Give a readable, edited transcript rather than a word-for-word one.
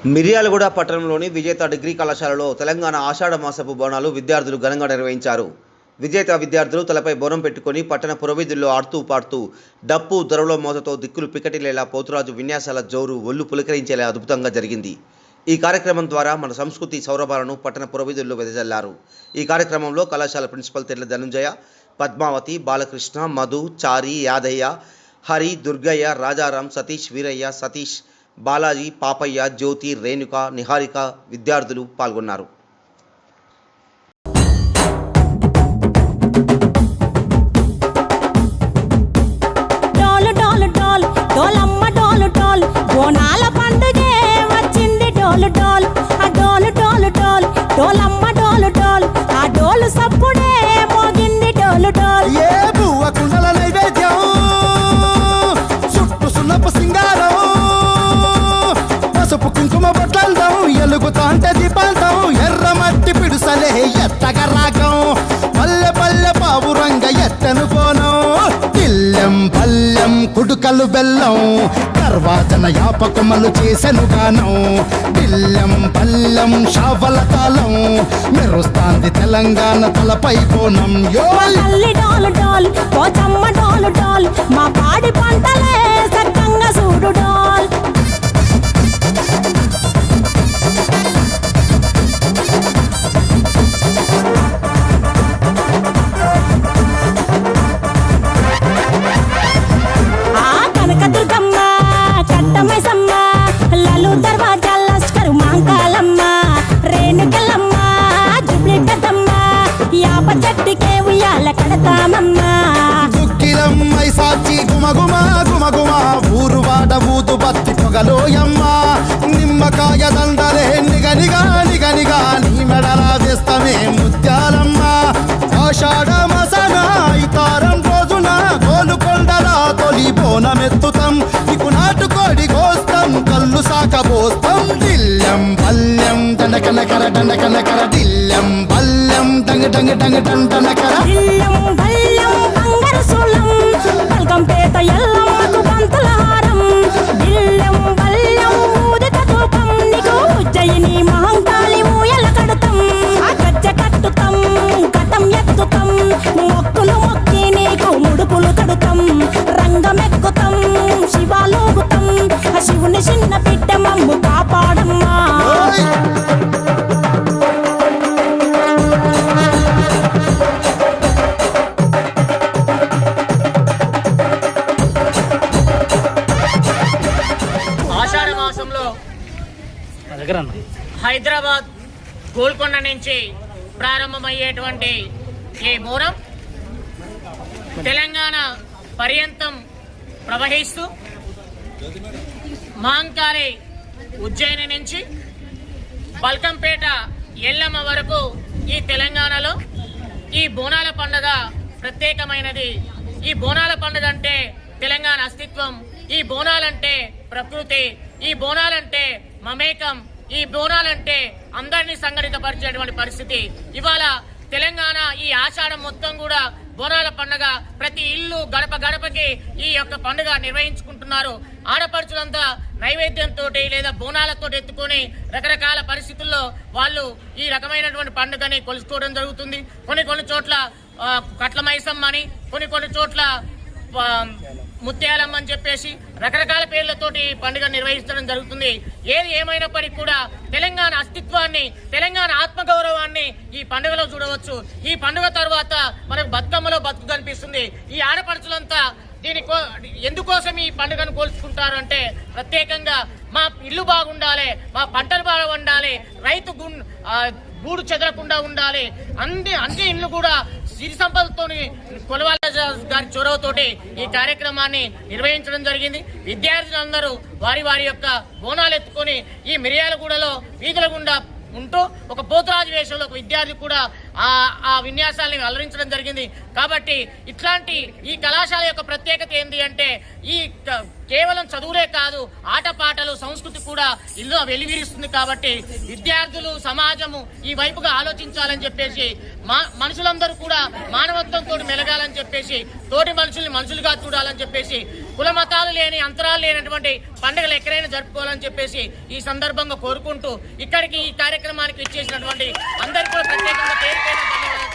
మిర్యాలగూడ పట్టణంలోని విజేత డిగ్రీ కళాశాలలో తెలంగాణ ఆషాఢ మాసపు బోనాలు విద్యార్థులు ఘనంగా నిర్వహించారు. విజేత విద్యార్థులు తలపై బోనం పెట్టుకుని పట్టణ పురవీధుల్లో ఆడుతూ పాడుతూ డప్పు దొరలో మోతతో దిక్కులు పికటిలేలా పోతురాజు విన్యాసాల జోరు ఒళ్ళు పులకరించేలా అద్భుతంగా జరిగింది. ఈ కార్యక్రమం ద్వారా మన సంస్కృతి సౌరభాలను పట్టణ పురవీధుల్లో వెదజల్లారు. ఈ కార్యక్రమంలో కళాశాల ప్రిన్సిపల్ తెర్ల ధనుంజయ, పద్మావతి, బాలకృష్ణ, మధు, చారి, యాదయ్య, హరి, దుర్గయ్య, రాజారాం, సతీష్, వీరయ్య, సతీష్, బాలాజీ, పాపయ్య, జ్యోతి, రేణుక, నిహారిక విద్యార్థులు పాల్గొన్నారు. బోనాల పండుగే వచ్చింది డోలు డోలు, ఆ డోలు డోలు డోలు డోలమ్మ డోలు డోలు, ఆ డోలు సప్పుడే మోగింది డోలు డోలు. ఏ బువ్వ కుండల నైవేద్యం, చుట్టు సున్నపు సింగారం, పసుపు కుంకుమ బొట్లందం, ఎలుగుతాంటే దీపాంతం, ఎర్రమట్టి పిడుసలే ఎత్తగ రాగం, పల్లె పల్లె పావురంగ ఎత్తను కోనం, ఇల్లెం పల్లెం కుడుకలు బెల్లం, కర్వాచన యాపకమలు చేసెను గానం, ఇల్లెం పల్లెం షావల తాళం, మెరుస్తాంది తెలంగాణ తలపై కోణం. తల్లి డోలు డోలు, పోచమ్మ డోలు డోలు, మా పాడి పంటలే సక్కంగా చూడు డోల్. కనకదుర్గమ్మ, కట్టమైసమ్మ, లలు దర్వాజాల లస్కరు మాంకాలమ్మ, రేణుకలమ్మ, జుబ్లి పెద్దమ్మ, యాప చెట్టుకే ఉయ్యాల కడతామమ్మ. దుక్కిరమ్మై సాచి గుమగుమ గుమగుమ, ఊరు వాడ ఊదు బత్తి పొగలోయమ్మ, నిమ్మకాయ దండలే నిగనిగా నిగనిగా, నీ మెడలా వేస్తమే ముత్యాలమ్మ, ఆషాఢ మాసన ఇతారం రోజున గోలుకొండలా తొలి బోనమెత్తుతాం, నీకు నాటుకోడి కోస్తాం, కళ్ళు సాకబోస్తాం, దిల్లెం పల్లెం దండకనకర దండకనకర, దిల్లెం పల్లెం డంగ డంగ డంగ డండనకర, ఇల్లం బల్లం బంగారు సూలం, పల్కంపేట ఎల్లమ్మకు పంతుల హారం, ఇల్లం బల్లం ఊదిత ధూపం, నీకు ఉజ్జయిని మహంకాళి ఊయల కడతాం, ఆ గజ్జ కట్టుతాం, కటం ఎత్తుతాం, మొక్కులు మొక్కి నీకు ముడుపులు కడుతాం, రంగమెక్కుతాం, శివాలోగుతాం, ఆ శివుని చిన్న బిడ్డ మమ్ము కాపాడమ్మా. ఆషాఢ మాసంలో హైదరాబాద్ గోల్కొండ నుంచి ప్రారంభమయ్యేటువంటి ఈ బోనం తెలంగాణ పర్యంతం ప్రవహిస్తూ మహంకాళి ఉజ్జయిని నుంచి బల్కంపేట ఎల్లమ్మ వరకు ఈ తెలంగాణలో ఈ బోనాల పండుగ ప్రత్యేకమైనది. ఈ బోనాల పండుగ అంటే తెలంగాణ అస్తిత్వం, ఈ బోనాలంటే ప్రకృతి, ఈ బోనాలంటే మమేకం, ఈ బోనాలంటే అందరినీ సంఘటితపరిచేటువంటి పరిస్థితి. ఇవాళ తెలంగాణ ఈ ఆషాఢం మొత్తం కూడా బోనాల పండుగ ప్రతి ఇల్లు గడప గడపకి ఈ యొక్క పండుగ నిర్వహించుకుంటున్నారు. ఆడపడుచులంతా నైవేద్యంతో లేదా బోనాలతో ఎత్తుకొని రకరకాల పరిస్థితుల్లో వాళ్ళు ఈ రకమైనటువంటి పండుగని కొలుసుకోవడం జరుగుతుంది. కొన్ని చోట్ల కట్ల మైసమ్మ అని, కొన్ని చోట్ల ముత్యాలమ్మ అని చెప్పేసి రకరకాల పేర్లతోటి పండుగ నిర్వహించడం జరుగుతుంది. ఏది ఏమైనప్పటికీ కూడా తెలంగాణ అస్తిత్వాన్ని, తెలంగాణ ఆత్మగౌరవాన్ని ఈ పండుగలో చూడవచ్చు. ఈ పండుగ తర్వాత మనకు బతుకమ్మలో బతుకు కనిపిస్తుంది. ఈ ఆడపడుచులంతా ఎందుకోసం ఈ పండుగను కోల్చుకుంటారు అంటే ప్రత్యేకంగా మా ఇల్లు బాగుండాలి, మా పంటలు బాగా ఉండాలి, రైతు గూడు చెదరకుండా ఉండాలి, అన్ని ఇల్లు కూడా సిరి సంపదతో కొలవాల గారి చొరవతోటి ఈ కార్యక్రమాన్ని నిర్వహించడం జరిగింది. విద్యార్థులందరూ వారి యొక్క బోనాలు ఎత్తుకొని ఈ మిర్యాలగూడలో వీధుల గుండా ఉంటూ ఒక పోతురాజు వేషంలో ఒక విద్యార్థి కూడా ఆ విన్యాసాలని అలరించడం జరిగింది. కాబట్టి ఇట్లాంటి ఈ కళాశాల యొక్క ప్రత్యేకత ఏంటి అంటే ఈ కేవలం చదువులే కాదు, ఆటపాటలు, సంస్కృతి కూడా ఇల్లు వెలివిరుస్తుంది. కాబట్టి విద్యార్థులు, సమాజము ఈ వైపుగా ఆలోచించాలని చెప్పేసి, మనుషులందరూ కూడా మానవత్వంతో మెలగాలని చెప్పేసి, తోటి మనుషుల్ని మనుషులుగా చూడాలని చెప్పేసి, కుల మతాలు లేని, అంతరాలు లేనటువంటి పండుగలు ఎక్కడైనా జరుపుకోవాలని చెప్పేసి ఈ సందర్భంగా కోరుకుంటూ, ఇక్కడికి ఈ కార్యక్రమానికి ఇచ్చేసినటువంటి అందరికీ కూడా ప్రత్యేకంగా పేరు పేరున ధన్యవాదాలు.